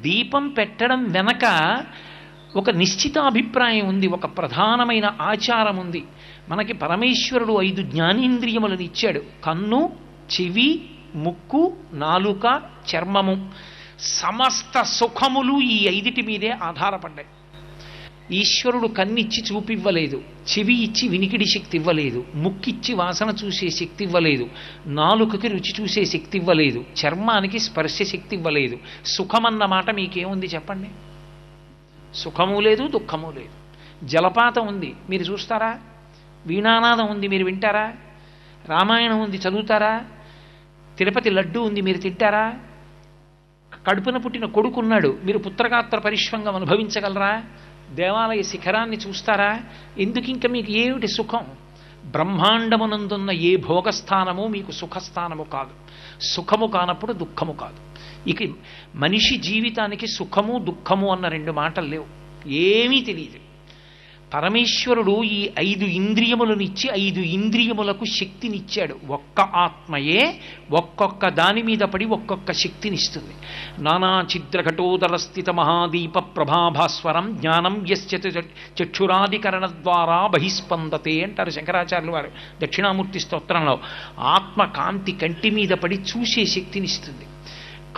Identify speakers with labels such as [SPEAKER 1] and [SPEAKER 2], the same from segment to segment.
[SPEAKER 1] దీపం పెట్టడం వెనక ఒక నిశ్చిత అభిప్రాయం ఉంది, ఒక ప్రధానమైన ఆచారం ఉంది. మనకి పరమేశ్వరుడు 5 జ్ఞానేంద్రియములను ఇచ్చాడు. కన్ను, చెవి, ముక్కు, నాలుక, చర్మము. సమస్త సుఖములు ఈ 5 మీదే ఆధారపడ్డాయి. ఈశ్వరుడు కన్నిచ్చి చూపివ్వలేదు, చెవి ఇచ్చి వినికిడి శక్తి ఇవ్వలేదు, ముక్కిచ్చి వాసన చూసే శక్తి ఇవ్వలేదు, నాలుకకి రుచి చూసే శక్తి ఇవ్వలేదు, చర్మానికి స్పర్శ శక్తి ఇవ్వలేదు. సుఖమన్న మాట మీకేముంది చెప్పండి? సుఖము లేదు, దుఃఖము లేదు. జలపాతం ఉంది, మీరు చూస్తారా? వీణానాదం ఉంది, మీరు వింటారా? రామాయణం ఉంది, చదువుతారా? తిరుపతి లడ్డు ఉంది, మీరు తింటారా? కడుపున పుట్టిన కొడుకున్నాడు, మీరు పుత్రగాత్ర పరిష్వంగం అనుభవించగలరా? దేవాలయ శిఖరాన్ని చూస్తారా? ఎందుకు ఇంకా మీకు ఏమిటి సుఖం? బ్రహ్మాండమునందున్న ఏ భోగస్థానము మీకు సుఖస్థానము కాదు. సుఖము కానప్పుడు దుఃఖము కాదు. ఇక మనిషి జీవితానికి సుఖము దుఃఖము అన్న 2 మాటలు లేవు, ఏమీ తెలియదు. పరమేశ్వరుడు ఈ 5 ఇంద్రియములనిచ్చి 5 ఇంద్రియములకు శక్తినిచ్చాడు. ఒక్క ఆత్మయే ఒక్కొక్క దాని మీద పడి ఒక్కొక్క శక్తినిస్తుంది. నానా ఛిద్రఘటోదర స్థిత మహాదీప ప్రభాభాస్వరం జ్ఞానం యస్య చక్షురాదికరణ ద్వారా బహిస్పందతే అంటారు శంకరాచార్యులు వారు దక్షిణామూర్తి స్తోత్రంలో. ఆత్మ కాంతి కంటి మీద పడి చూసే శక్తినిస్తుంది.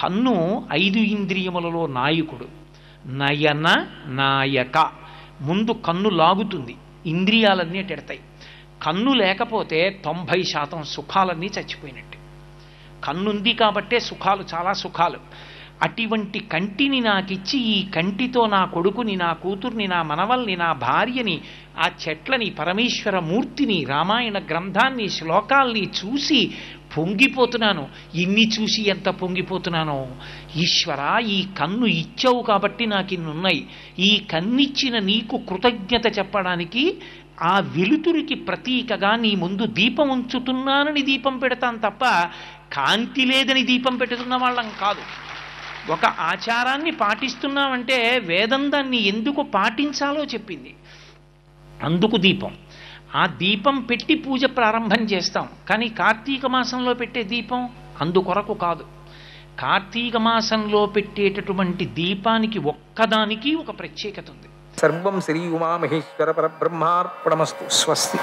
[SPEAKER 1] కన్ను 5 ఇంద్రియములలో నాయకుడు. నయన నాయక. ముందు కన్ను లాగుతుంది, ఇంద్రియాలన్నీ ఎడతాయి. కన్ను లేకపోతే 90% సుఖాలన్నీ చచ్చిపోయినట్టు. కన్నుంది కాబట్టే సుఖాలు, చాలా సుఖాలు. అటువంటి కంటిని నాకిచ్చి ఈ కంటితో నా కొడుకుని, నా కూతుర్ని, నా మనవల్ని, నా భార్యని, ఆ చెట్లని, పరమేశ్వర మూర్తిని, రామాయణ గ్రంథాన్ని, శ్లోకాల్ని చూసి పొంగిపోతున్నాను. ఇన్ని చూసి ఎంత పొంగిపోతున్నానో. ఈశ్వర, ఈ కన్ను ఇచ్చావు కాబట్టి నాకు ఇన్నున్నాయి. ఈ కన్నిచ్చిన నీకు కృతజ్ఞత చెప్పడానికి ఆ వెలుతురికి ప్రతీకగా నీ ముందు దీపం ఉంచుతున్నానని దీపం పెడతాను తప్ప కాంతి లేదని దీపం పెడుతున్న వాళ్ళం కాదు. ఒక ఆచారాన్ని పాటిస్తున్నామంటే వేదం దాన్ని ఎందుకు పాటించాలో చెప్పింది, అందుకు దీపం. ఆ దీపం పెట్టి పూజ ప్రారంభం చేస్తాం. కానీ కార్తీక మాసంలో పెట్టే దీపం అందుకొరకు కాదు. కార్తీక మాసంలో పెట్టేటటువంటి దీపానికి ఒక్కదానికి ఒక ప్రత్యేకత ఉంది.
[SPEAKER 2] సర్వం శ్రీ ఉమామహేశ్వర పరబ్రహ్మార్పణమస్తు. స్వస్తి.